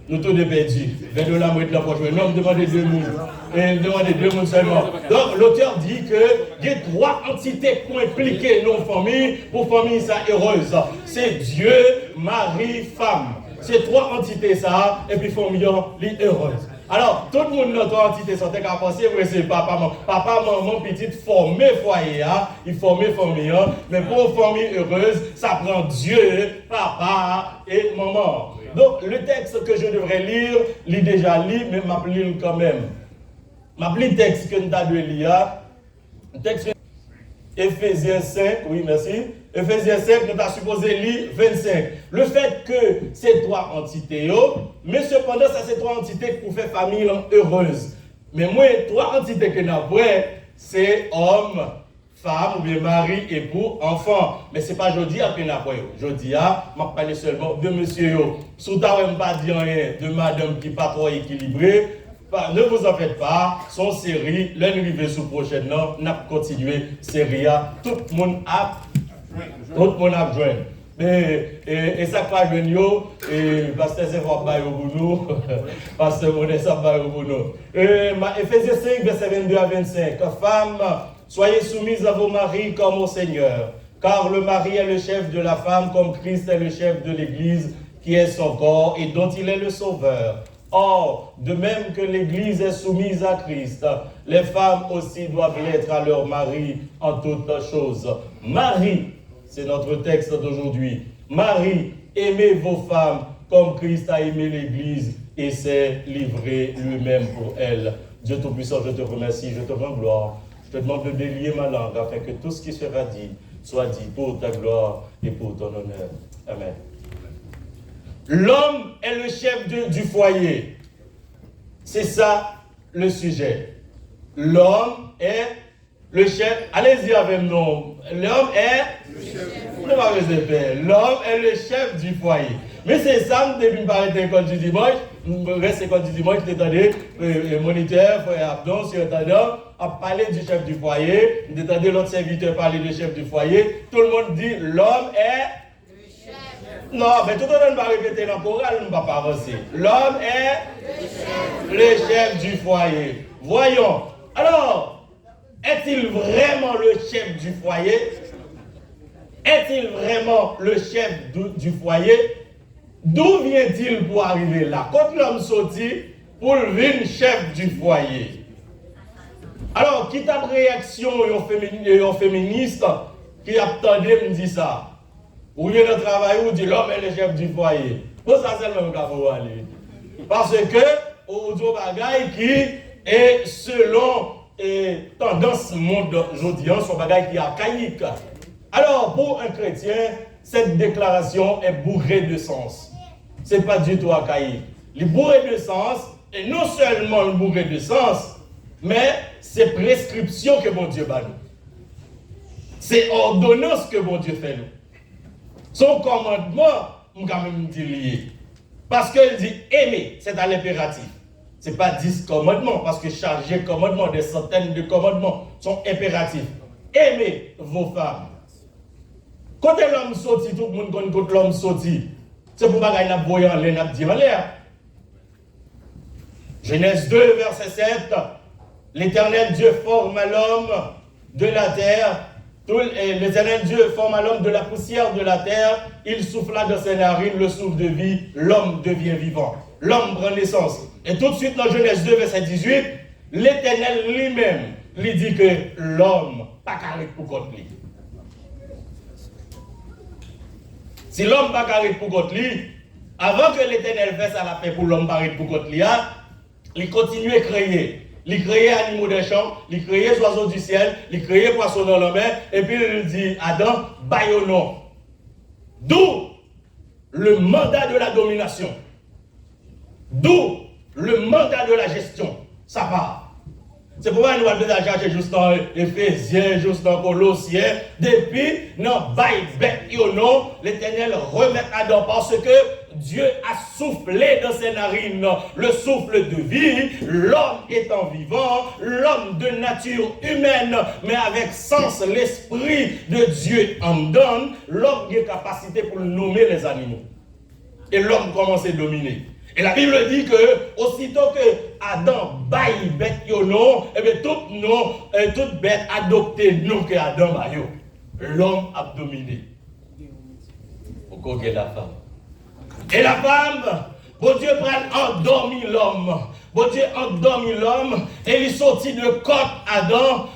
Nous tous perdus. Vers de la moitié de la prochaine. Non, demandez 2 mondes. Et demandez 2 mondes seulement. Donc, l'auteur dit que il y a 3 entités qui ont impliqué nos familles pour famille ça heureuse. C'est Dieu, Marie, femme. C'est 3 entités ça, et puis famille heureuse. Alors, tout le monde dans 3 entités sont qu'à penser, c'est papa, maman, petite, formé foyer, il formé famille. Mais pour une famille heureuse, ça prend Dieu, papa et maman. Donc, le texte que je devrais lire, l'ai déjà lu, mais je vais lire quand même. Je vais lire le texte que nous avons lire. Le texte Éphésiens 5, oui, merci. Éphésiens 5, nous avons supposé lire 25. Le fait que ces 3 entités, mais cependant, ça c'est 3 entités pour faire famille heureuse. Mais moi, 3 entités que nous avons, c'est homme, femme, ou bien mari, époux, enfant. Mais ce n'est pas jeudi à peine après. Jeudi, je vais parler seulement de monsieur. Si vous n'avez pas dit rien de madame qui n'est pas trop équilibrée, ne vous en faites pas, son série, l'arrivée sous prochaine, on a continué série, tout le monde a joint. Et ça va venir, et pasteur c'est pour nous, pasteur Monet ça va pour nous. Éphésiens 5, verset 22 à 25. Femmes, soyez soumises à vos maris comme au Seigneur, car le mari est le chef de la femme, comme Christ est le chef de l'Église, qui est son corps et dont il est le sauveur. Or, de même que l'Église est soumise à Christ, les femmes aussi doivent l'être à leur mari en toutes choses. Marie, c'est notre texte d'aujourd'hui. Marie, aimez vos femmes comme Christ a aimé l'Église et s'est livré lui-même pour elle. Dieu Tout-Puissant, je te remercie, je te rends gloire. Je te demande de délier ma langue afin que tout ce qui sera dit soit dit pour ta gloire et pour ton honneur. Amen. L'homme est le chef du foyer. C'est ça le sujet. L'homme est le chef. Allez-y avec nous. L'homme est L'homme est le chef du foyer. Mais c'est ça, depuis que je parle de l'école du dimanche, je reste l'école du dimanche, je t'entendais, moniteur, frère Abdon, sur l'entendant, à parler du chef du foyer, je t'entendais l'autre serviteur parler du chef du foyer. Tout le monde dit l'homme est. Non, mais tout le monde ne va pas répéter dans le choral, ne va pas avancer. L'homme est le chef du foyer. Voyons. Alors, est-il vraiment le chef du foyer? Est-il vraiment le chef du foyer? D'où vient-il pour arriver là? Quand l'homme sortit pour devenir chef du foyer. Alors, qui t'a réaction aux féministes qui attendait me dire ça? Ou bien le travail où dit l'homme est le chef du foyer. Pour ça, c'est le même cas pour aller. Parce que, au bagaille qui est selon tendance monde aujourd'hui, son bagaille qui est archaïque. Alors, pour un chrétien, cette déclaration est bourrée de sens. Ce n'est pas du tout archaïque. Le bourré de sens, et non seulement le bourré de sens, mais c'est prescription que mon Dieu bat nous. C'est ordonnance que mon Dieu fait nous. Son commandement, on quand même dit lié. Parce qu'il dit aimer, c'est à l'impératif. Ce n'est pas 10 commandements, parce que chargé commandements, des centaines de commandements sont impératifs. Aimez vos femmes. Quand l'homme sortit, tout le monde connaît quand l'homme sortit. C'est pour bagaille n'a voyé en l'air, n'a dit en l'air. Genèse 2, verset 7. L'Éternel Dieu forma l'homme de la terre. L'Éternel Dieu forma l'homme de la poussière de la terre. Il souffla dans ses narines le souffle de vie. L'homme devient vivant. L'homme prend naissance. Et tout de suite dans Genèse 2, verset 18, l'Éternel lui-même lui dit que l'homme pas carré pour contre lui. Si l'homme pas carré pour contre lui, avant que l'Éternel fasse à la paix pour l'homme pas pour contre lui, il continue à créer. Il créait animaux des champs, il créait oiseaux du ciel, il créait poissons dans la mer, et puis il dit Adam, baillonnons. D'où le mandat de la domination. D'où le mandat de la gestion. Ça part. C'est pourquoi nous avons cherché juste en Éphésiens, juste en Colossiens. Depuis, non, l'Éternel remet Adam parce que Dieu a soufflé dans ses narines le souffle de vie. L'homme étant vivant, l'homme de nature humaine, mais avec sens, l'esprit de Dieu en donne, l'homme a capacité pour nommer les animaux. Et l'homme commence à dominer. Et la Bible dit que, aussitôt que Adam baille bête yo non, et bien toute bête adopté non que Adam baille. L'homme a dominé. Pourquoi que la femme? Et la femme, bon Dieu prend endormi l'homme. Bon Dieu endormi l'homme et il sortit de côte Adam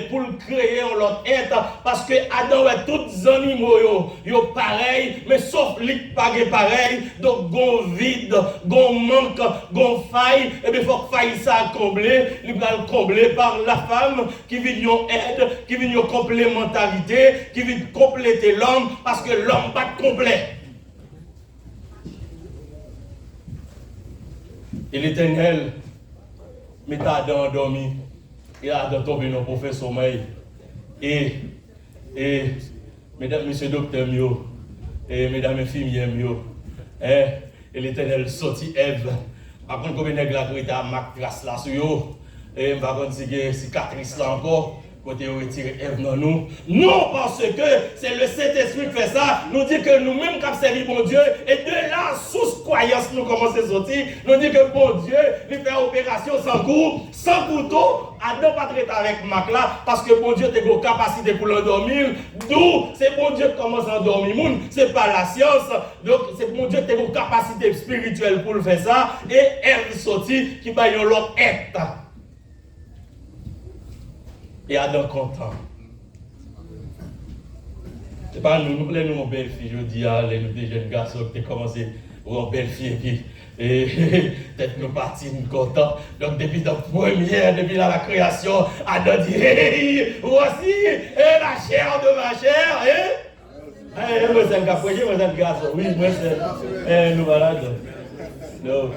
pour le créer en l'autre être parce que Adam est tous les animaux yo pareil mais sauf lui pas pareil donc gon vide, gon manque, gon faille et bien faut que faille ça combler, il va le combler par la femme qui vient une aide, qui vient une complémentarité, qui vient compléter l'homme parce que l'homme pas complet. Et l'Éternel met Adam endormi. Et Adam tombé dans le profond sommeil. Et mesdames, messieurs, docteurs, et mesdames, infirmières, et l'Éternel sortit Ève. Par contre, comme il y a ma classe là sur eux, et je vais dire que cicatrice là encore. Côté retirer Ève dans nous. Non, parce que c'est le Saint-Esprit qui fait ça. Nous dit que nous-mêmes, comme servi bon Dieu, et de là, sous croyance, nous commençons à sortir. Nous dit que bon Dieu, il fait opération sans coup, sans couteau. Adam pas traiter avec Mac là, parce que bon Dieu a une capacité pour l'endormir. D'où c'est bon Dieu qui commence à endormir. C'est pas la science. Donc c'est bon Dieu qui a une capacité spirituelle pour le faire ça. Et Ève sortit qui va y avoir l'autre être. Et Adam content. C'est pas nous nos belles filles, je dis à nous des jeunes garçons qui ont commencé pour belle fille et peut-être nous partis contents. Donc depuis la première, depuis la création, Adam dit hey, voici la chair de ma chair. Moi c'est un garçon, moi c'est un garçon. Oui, moi c'est nous voilà. Non.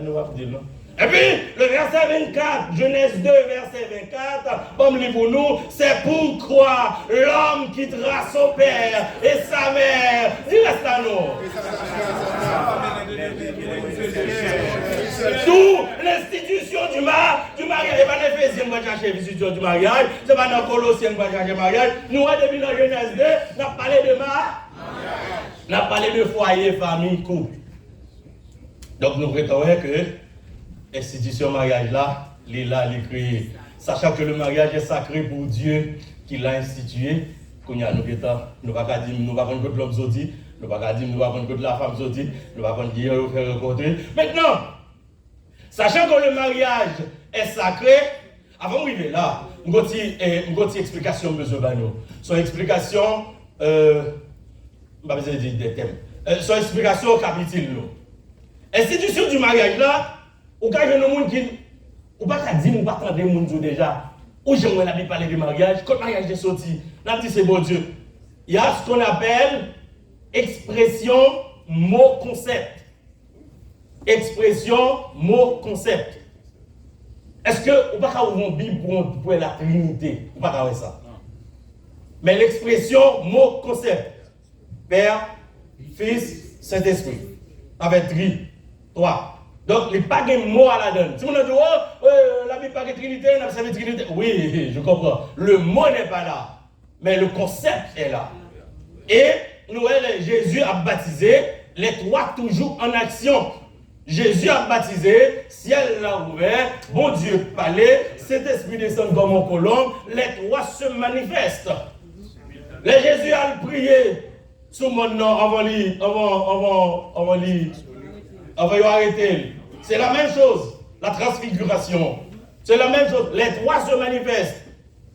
Nous va dire non. Et puis, le verset 24, Genèse 2, verset 24, comme lit pour nous, c'est pourquoi l'homme quittera son père et sa mère. Dis reste à nous. D'où l'institution du mariage. C'est pas l'Éphésiens qui va chercher l'institution du mariage, c'est pas dans Colossiens qui va chercher le mariage. Nous, depuis dans Genèse 2, nous avons parlé de mariage. Nous avons parlé de foyer, famille, couple. Donc, nous prétendons que l'institution mariage là, il est créé. Sachant que le mariage est sacré pour Dieu qui l'a institué, qu'on y a nous ne pouvons pas dire nous ne pouvons pas l'homme zodi, nous ne pouvons pas dire nous ne pouvons pas la femme zodi, nous ne pouvons pas dire nous faire rencontrer. Maintenant, sachant que le mariage est sacré, avant d'arriver là, nous avons une explication besoin de nous. Son explication, pas dire des thèmes. Son explication capitale nous. Institution du mariage là. Ou quand je ne qui ou pas dire ou pas attendre des gens déjà ou j'aimerais la Bible parler de mariage quand le mariage est sorti là dit c'est bon Dieu il y a ce qu'on appelle expression mot concept est-ce que ou pas ouvrir une Bible pour la Trinité ou pas faire ça mais l'expression mot concept Père Fils Saint-Esprit avec trois. Donc, il n'y a pas de mot à la donne. Si on a dit, la Bible parle de Trinité, on a servi Trinité. Oui, je comprends. Le mot n'est pas là. Mais le concept est là. Et nous, Jésus a baptisé, les trois toujours en action. Jésus a baptisé, ciel l'a ouvert, bon Dieu parlait, cet esprit descend comme un colombe, les trois se manifestent. Les Jésus a prié sous mon nom avant d'arrêter. C'est la même chose, la transfiguration. C'est la même chose, les trois se manifestent.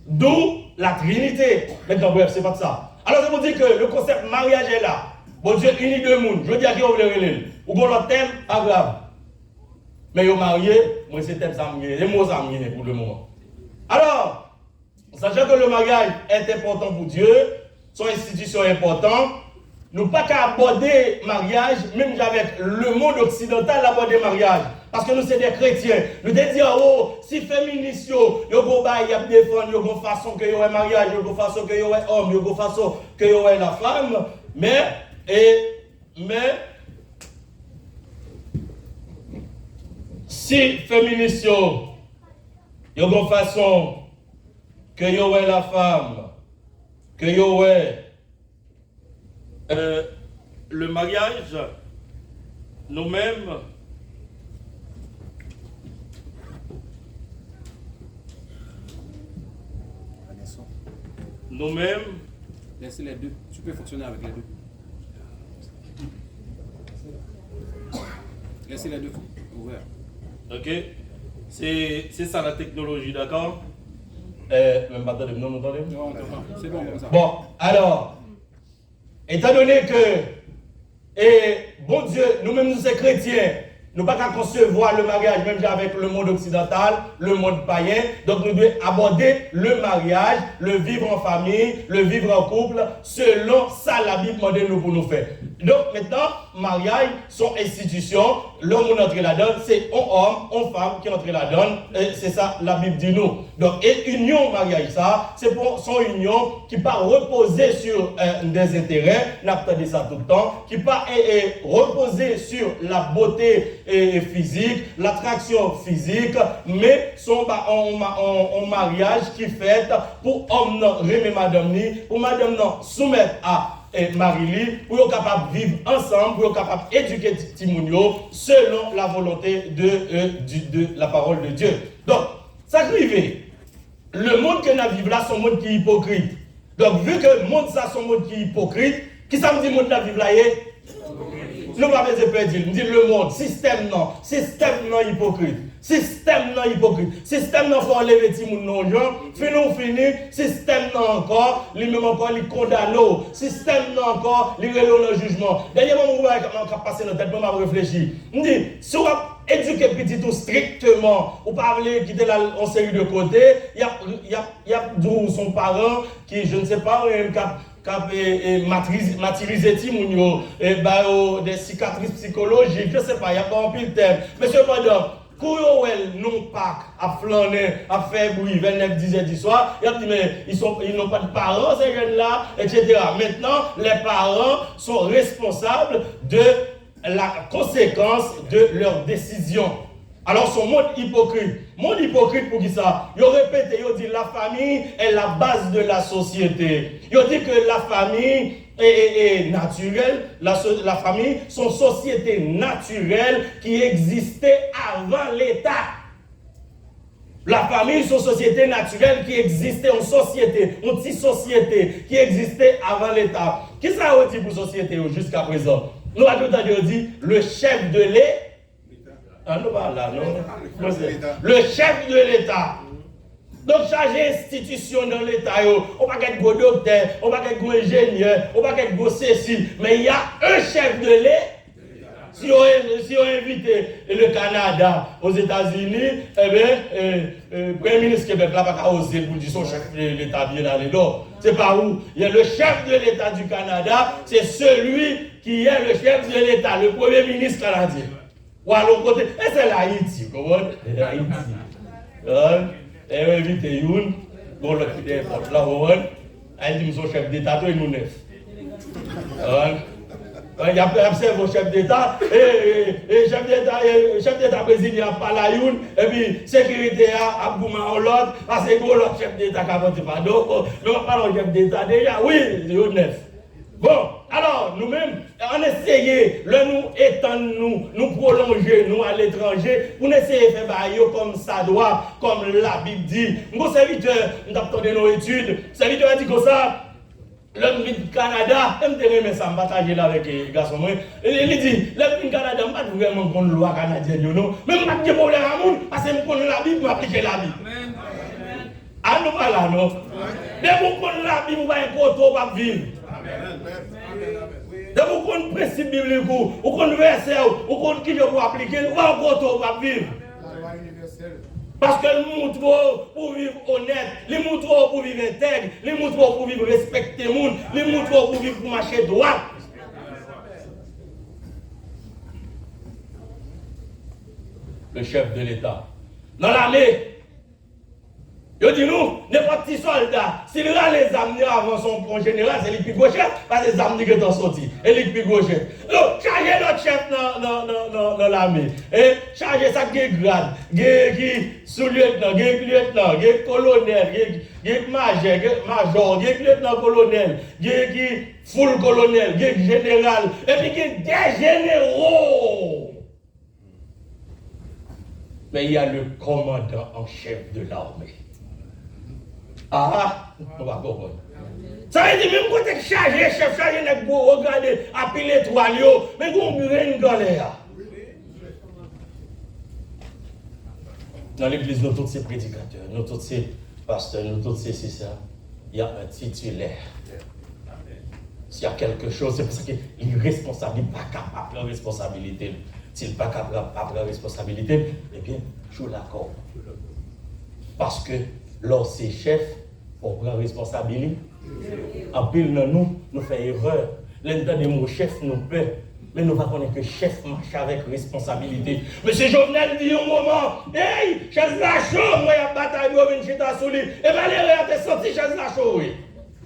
D'où la Trinité. Maintenant, bref, c'est pas ça. Alors, je vous dis que le concept mariage est là. Bon Dieu unit deux mondes. Je dis à qui on veut les ou qu'on l'autre thème, pas grave. Mais ils sont mariés, moi c'est thème ça les mots ça pour le moment. Alors, sachant que le mariage est important pour Dieu, son institution est importante, nous pas qu'à aborder mariage, même avec le monde occidental aborder mariage. Parce que nous sommes des chrétiens. Nous te disons, oh, si féministes, ils vont défendre, ils vont façon que y ait mariage, ils vont façon que y ait homme, ils vont façon que y ait la femme. Mais, si féministes, ils vont façon que y ait la femme, que y ait le mariage, nous-mêmes, laissez les deux. Tu peux fonctionner avec les deux. Laissez les deux ouverts. Ok? C'est ça la technologie, d'accord? Même pas attendez, non, attendez. Non, c'est bon comme ça. Bon, alors, étant donné que, bon Dieu, nous-mêmes nous sommes chrétiens, nous ne pouvons pas concevoir le mariage même avec le monde occidental, le monde païen. Donc nous devons aborder le mariage, le vivre en famille, le vivre en couple, selon ça la Bible demande nous pour nous faire. Donc maintenant, mariage, son institution, l'homme qui entre là-dedans, c'est homme, femme qui entre là-dedans, c'est ça la Bible dit nous. Donc, et union, mariage, ça, c'est pour son union qui pas reposer sur des intérêts, n'a pas dit ça tout le temps, qui pas reposer sur la beauté physique, l'attraction physique, mais son mariage qui fait pour homme remet madame ni, pour madame non soumettre à Marie-Li, pour être capable de vivre ensemble, pour être capable d'éduquer Timonio selon la volonté de la parole de Dieu. Donc, ça arrive. Le monde que nous vivons là, c'est un monde qui est hypocrite. Donc, vu que le monde ça, c'est un monde qui est hypocrite, qui ça me dit le monde que nous vivons là? Nous ne pouvons pas dire, nous dit le monde, système non hypocrite. Système non hypocrite. Système non faut enlever les gens non fini, système non encore, lui-même encore, il condamne. Système non encore, il relève le jugement. Dernièrement, on va passer notre tête, on va réfléchir. On dit, si on va éduquer petit tout strictement, ou pas quitter en série de côté, il y a son parent qui, je ne sais pas, matérialiser des cicatrices psychologiques, je ne sais pas, il y a pas un pile thème. Mais cependant, quand non pas à flâner, à faire bruit 29, 10 du soir, il a dit mais ils n'ont pas de parents ces jeunes-là, etc. Maintenant, les parents sont responsables de la conséquence de leurs décisions. Alors, son monde hypocrite. Monde hypocrite pour qui ça? Il répète, il dit la famille est la base de la société. Il dit que la famille est naturelle, la famille, son société naturelle qui existait avant l'État. La famille, son société naturelle qui existait en société, une petite société qui existait avant l'État. Qu'est-ce que ça veut dire pour société jusqu'à présent? Nous avons tout à dit le chef de l'État. Ah non, pas là, non. Le chef de l'État. Donc, chargé institution dans l'État, on va pas être gros docteur, on va pas être gros ingénieur, on va pas être gros ceci, mais il y a un chef de l'État. Si on invite le Canada aux États-Unis, eh bien, le Premier ministre Québec là va pas oser pour dire son chef de l'État bien aller. Non, c'est pas où. Il y a le chef de l'État du Canada, c'est celui qui est le chef de l'État, le Premier ministre canadien. Ou à l'autre côté, et c'est l'Haïti, vous comprenez? L'Haïti. Et on invite une, bon, l'autre qui est là, vous comprenez? Elle dit, son chef d'État, toi, il nous neuf. Il y a observé au chef d'État, et chef d'État président, il n'y a pas la une, et puis sécurité a boumé en l'autre, parce que l'autre chef d'État qui a voté pardon, mais on parle au chef d'État déjà, oui, c'est au neuf. Bon, alors nous-mêmes, on essaye, nous étendre, nous prolonger, nous à l'étranger, pour essayer de faire comme ça doit, comme la Bible dit. Mon serviteur, nous avons nos études, le serviteur a dit comme ça. L'homme du Canada, je me ça partager là avec les garçons. Il dit, l'homme du Canada, je ne pas vraiment prendre la loi canadienne, non. Mais je ne pas de problème à monde, parce que je connais la Bible, je appliquer la Bible. Ah non, pas là, non. Dès que vous connaissez la Bible, vous allez être vivre. Dès que vous connaissez le principe biblique, vous connaissez le verset, vous connaissez qui je vous appliquer, vous allez vivre. Parce que le monde pour vivre honnête, le monde pour vivre intègre, le monde pour vivre respecter le monde, le monde pour vivre pour marcher droit. Le chef de l'État. Dans l'armée, il dit nous, n'importe qui soldat, s'il a les amener avant son général, c'est le plus gros chef, parce que les amener qui sont sortis. Et le plus gros chef. Donc, chargez notre chef dans l'armée. Et chargez ça qui grade, qui sous-lieutenant, qui colonel, qui major, qui lieutenant-colonel, qui full colonel, qui général, et puis qui des généraux. mais il y a le commandant en chef de l'armée. Ah, on va comprendre. Ça veut dire, même quand tu es chargé, chef chargé, vous regardez, appeler trois lions, mais vous avez une galère. Dans l'église, nous tous ces prédicateurs, nous tous ces pasteurs, nous tous ces ça, il y a un titulaire. S'il y a quelque chose, c'est parce qu'il est responsable, il n'est pas capable de prendre responsabilité. S'il n'est pas capable de prendre responsabilité, eh bien, je suis d'accord. Parce que lorsque c'est chef, pour prendre responsabilité, en pile, nous faisons erreur. L'un des mots chef nous peut, mais nous ne connaissons que chef marche avec responsabilité. Monsieur Jovenel dit au moment, hey, chaise la chaux, moi, il y a bataille, moi, je suis sous lui. Et Valérie a senti chaise la chaux, oui.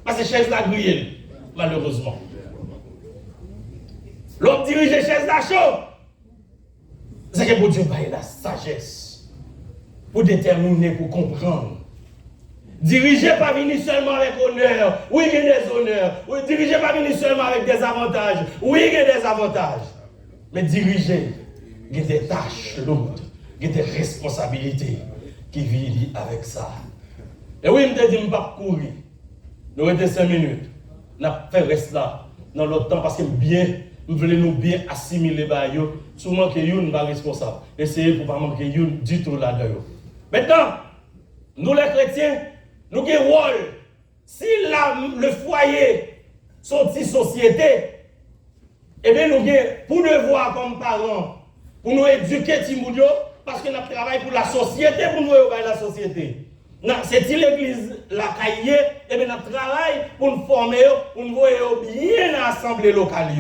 Parce que chaise la grille, malheureusement. L'homme dirige chaise la chaux. C'est que pour Dieu, il a la sagesse pour déterminer, pour comprendre. Diriger pas venir seulement avec honneur. Oui, il y a des honneurs. Oui, diriger pas venir seulement avec des avantages. Oui, il y a des avantages. Mais diriger, il y a des tâches lourdes, il y a des responsabilités qui vivent avec ça. Et oui, je me dis, je ne vais pas courir. Nous avons 5 minutes. Nous avons fait rester là dans l'autre temps parce que nous voulons nous bien assimiler. Souvent que nous sommes responsables. Essayez pour ne pas manquer du tout là-dedans. Maintenant, nous les chrétiens, nous avons un rôle. Si le foyer sont une société, eh bien nous avons pour devoir comme parents, pour nous éduquer Timoudio, parce que nous travaillons pour la société, pour nous éduquer la société. C'est l'église la cahier, et bien nous travaillons pour nous former, pour nous bien dans l'assemblée locale.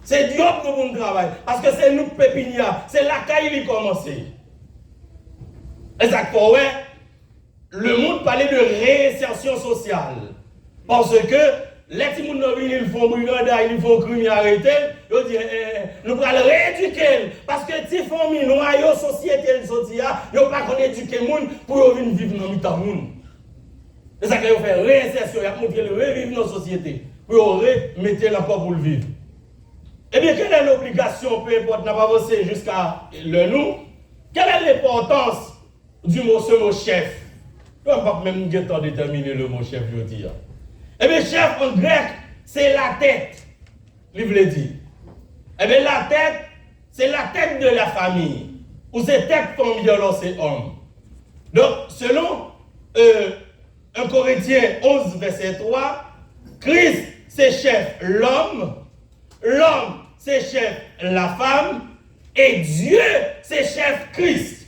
C'est Dieu pour nous travailler, parce que c'est nous pépinière, c'est la cahier qui commence. Exactement, ouais. Le monde parlait de réinsertion sociale. Parce que les petits gens ils font brigandage, ils font crime, arrêter. Ils disent, nous allons rééduquer. Parce que si les familles noires, société, ils ne pas qu'on éduquer les gens pour vivre dans le monde. C'est ça qu'ils ont fait, réinsertion, ils ont montré le revivre dans la société. Pour remettre l'encore pour le vivre. Eh bien, quelle est l'obligation, peu importe, n'a pas avancé jusqu'à le nous? Quelle est l'importance du mot, ce mot chef? Je ne vais pas même déterminer le mot chef, je veux dire. Eh bien, chef en grec, c'est la tête. Il veut dire. Eh bien, la tête, c'est la tête de la famille. Ou c'est tête familiale, c'est homme. Donc, selon 1 Corinthiens 11, verset 3, Christ, c'est chef l'homme, l'homme, c'est chef la femme, et Dieu, c'est chef Christ.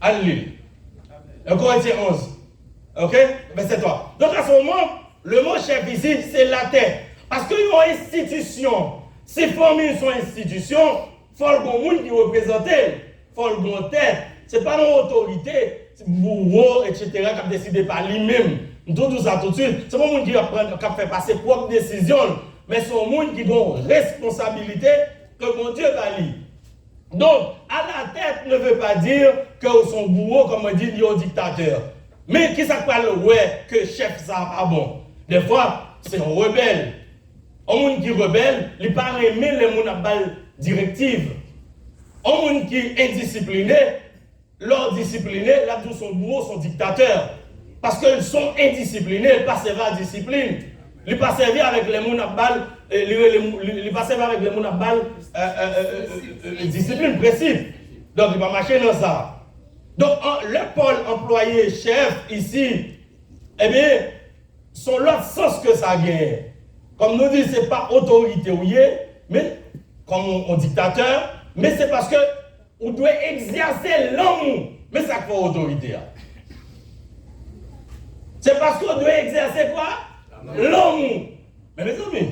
Alléluia. 1 Corinthiens 11. Ok? Verset 3. Donc, à ce moment, le mot chef ici, c'est la tête. Parce qu'il y a une institution. Si familles sont institutions, il faut le monde qui représente. Il faut le bon tête. Ce n'est pas une autorité, c'est bourreau, etc., qui a décidé par lui-même. Tout ça tout de suite. Ce n'est pas le monde qui a fait passer propre décision, mais c'est le monde qui a une responsabilité que mon Dieu va lire. Donc, à la tête ne veut pas dire que son bourreau, comme on dit, il est un dictateur. Mais qui ça parle, ouais, que chef, ça pas bon. Des fois, c'est un rebelle. Un monde qui rebelle, il ne peut pas aimer les gens à balle directive. Un monde qui est indiscipliné, leur discipliné, là, tous son bourreau, son dictateur. Parce qu'ils sont indisciplinés, ils ne passent pas à la discipline. Ils ne passent pas avec les gens à balle. Il passe avec les gens à balle discipline précise. Donc, il va marcher dans ça. Donc, le pôle employé chef ici, eh bien, sont l'autre sens que ça gagne. Comme nous disons, ce n'est pas autorité, mais comme un dictateur, mais c'est parce que on doit exercer l'amour. Mais ça fait autorité. C'est parce qu'on doit exercer quoi? L'amour. Mais mes amis,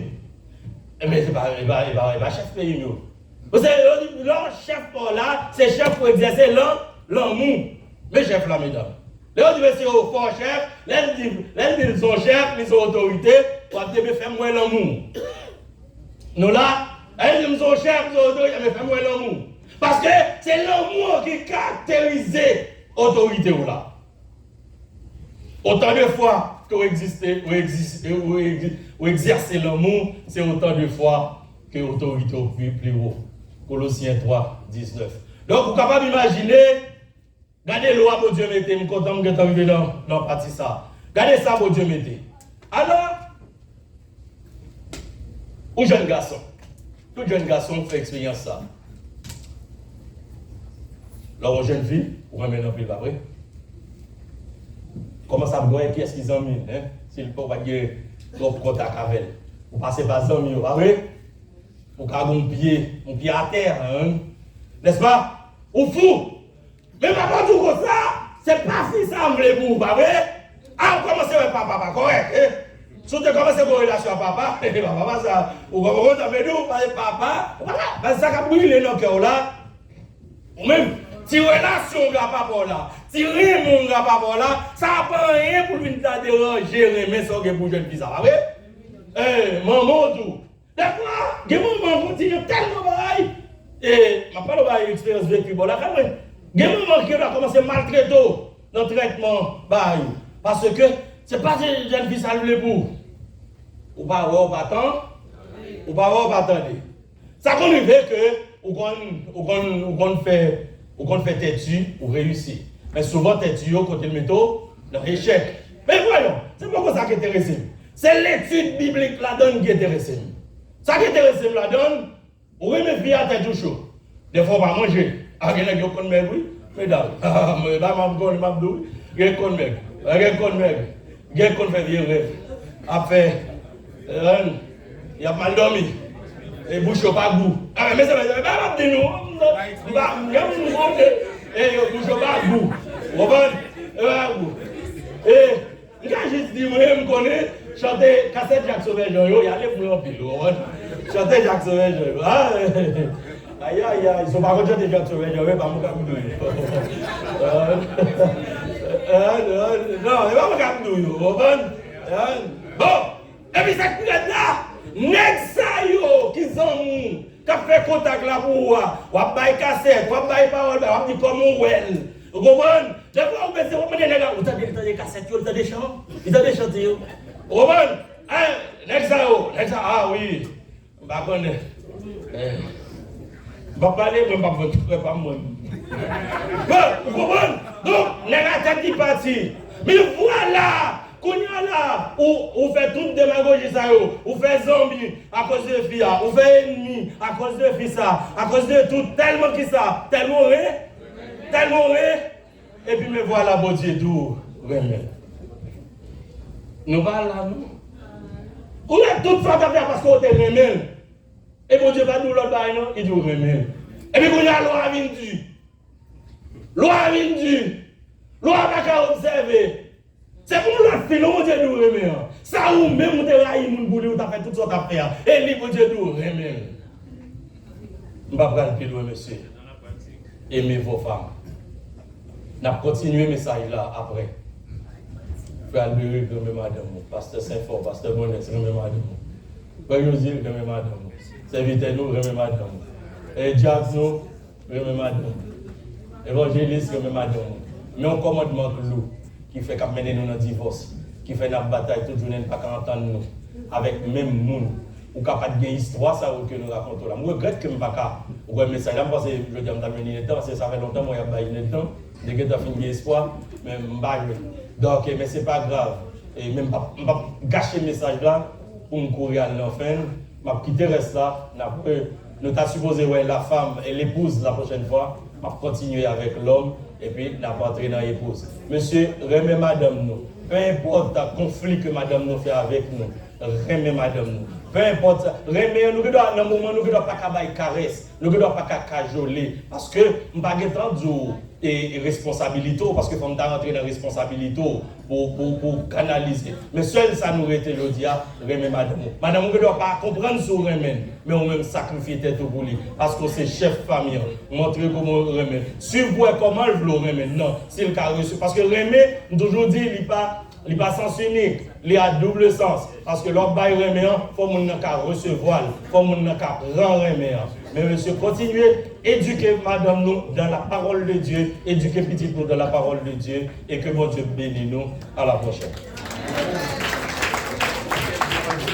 mais c'est pas chef pays, nous. Vous savez, leur chef pour là, c'est chef pour exercer l'amour. Mais chef là, mesdames. Là, on dit, c'est au fort chef, là, ils sont chefs, ils sont autorités, on va dire, faire moins l'amour. Nous là, ils sont chefs, ils sont autorités, mais faire moins l'amour. Parce que c'est l'amour qui caractérise l'autorité là. Autant de fois que exercer l'amour, c'est autant de fois que l'autorité plus haut. Colossiens 3, 19. Donc, vous êtes capable d'imaginer, regardez l'eau, mon Dieu, mettez, je suis content de arriver dans la partie ça. Regardez ça, mon Dieu, mettez. Alors, aux jeunes garçons, tout jeune garçon fait expérience ça. Alors, aux jeunes filles, vous remettez un peu pas vrai. Comment ça me qui est-ce qu'ils ont mis, hein? S'il ne faut pas dire trop contact avec elle. Vous passez par les amis, pas vrai? Vous avez mon pied à terre, hein? N'est-ce pas? Ou fou! Mais pas tout comme ça, c'est pas si ça me plaît pour vous, pas vrai? Ah, vous commencez avec papa, correct, hein? Si vous commencez à relation à papa, papa, ça, vous comprenez, nous, papa, voilà, ça a brûlé dans le cœur là. Ou même, si relation à papa là, si Raymond à papa là, ça n'a pas rien pour lui déranger, mais ça pour jeune fille, ça va vrai? Eh, maman, tout. D'accord? Il y a un moment qui continue tellement pareil. Et, je ne parle pas d'expérience vécue, bon, là, quand même. Il y a un moment qui a commencé à maltraiter dans le traitement, parce que ce n'est pas une jeune fille, ça le pour. Ou pas avoir pas attendre, ou pas avoir pas attendre. Ça conduit que, ou qu'on fait têtu, ou réussir. Mais souvent, têtu, côté le métaux, le échec. Mais voyons, c'est pas ça qui intéresse. C'est l'étude biblique là-dedans qui intéresse. Ça qui intéresse là-dedans, ou mes filles à tête chaud. Des fois, on va manger. Ah, il y a des gens qui ont oui, mesdames. Ah, mais là, je vais vous dire, il y a des gens qui ont il y a des gens qui ont vieux rêve. Après, il y a mal dormi. Et bouche au pas goût. Ah, mais ça va pas dire nous. Il y a un monde. Et bouche au pas goût. Vous comprenez? Et, quand je dis, moi, je connais, chanter cassette Jacques Sauvage, il y a les fleurs en pile. Chanter Jacques Sauvage. Aïe, aïe, aïe, ils sont pas contents de Jacques Sauvage, il n'y a pas mon camouille. Non, il n'y a pas mon camouille. Vous comprenez? Bon, et puis ça qui est là, next yo qui sont qui fait contact là pour ou bailler cassette, ou bailler parole, ou dire comment well. Vous comprenez? Des fois vous pensez vous les gars, vous avez des cassettes, vous avez des chants, vous avez des chants. Vous comprenez? Next yo, ah oui. Pas connaître. Pas parler, mais pas moi. Vous comprenez? Donc, les gars qui partent. Mais voilà! Quand là, on fait toute démagogie, on fait zombie à cause de filles, on fait ennemi à cause de filles, à cause de tout, tellement qui ça, tellement et puis me voilà, bon Dieu, tout, remède. Nous parlons là, nous. On a tout ça à faire parce qu'on est remède. Et bon Dieu va nous l'autre bail, non? Il dit remède. Et puis quand il y a loi vendu, loi n'a qu'à observer. C'est pour la fille, mon Dieu nous remet. Ça ou même vous avez raillé mon boulot, vous avez fait toutes sortes d'affaires. Et lui, mon Dieu nous remet. Je ne vais pas plus loin, monsieur. Aimez vos femmes. Nous allons continuer le message là après. Frère Albéric, remet madame. Pasteur Saint-Fort, Pasteur Bonnet, remet madame. Frère Josil, remet madame. Serviteur nous, remet madame. Et Jacques nous, remet madame. Évangéliste, remet madame. Mais on commandement clou. Qui fait qu'à mener nous dans le divorce, qui fait notre bataille toute journée, pas qu'à entendre nous, avec même monde, ou capable de gagner histoire, ça que nous racontons là. Je regrette que je ne pas qu'à, ou un message là, parce que je dis que je suis le temps, parce que ça fait longtemps que je suis le temps, dès que je suis fini espoir, mais je ne pas. Donc, mais ce n'est pas grave. Et même pas gâcher le message là, pour me courir à l'enfant, je vais quitter le reste là, nous avons supposé ouais, la femme et l'épouse la prochaine fois, je vais continuer avec l'homme. Et puis, n'a pas entré dans l'épouse. Monsieur, remets madame nous. Peu importe le conflit que madame nous fait avec nous, remets madame nous. Peu importe, remets nous, dans un moment, nous ne devons pas faire caresse, nous ne devons pas cajoler. Parce que, nous ne pouvons pas dire et responsabilité, parce que faut rentrer dans la responsabilité pour canaliser. Mais seul ça nous était le dia, remets madame. Madame, on ne doit pas comprendre ce remède, mais on même sacrifier tête pour lui. Parce que c'est chef famille, montrer comment on remet. Suivre comment le remède. Non, c'est le cas reçu. Parce que remède, toujours dit, il n'est pas sens unique, il a double sens. Parce que l'autre bail remède, il faut qu'on recevoir, il faut qu'on rendre remède. Mais monsieur, continuez, éduquez madame nous dans la parole de Dieu, éduquez petit nous dans la parole de Dieu, et que mon Dieu bénisse nous. À la prochaine.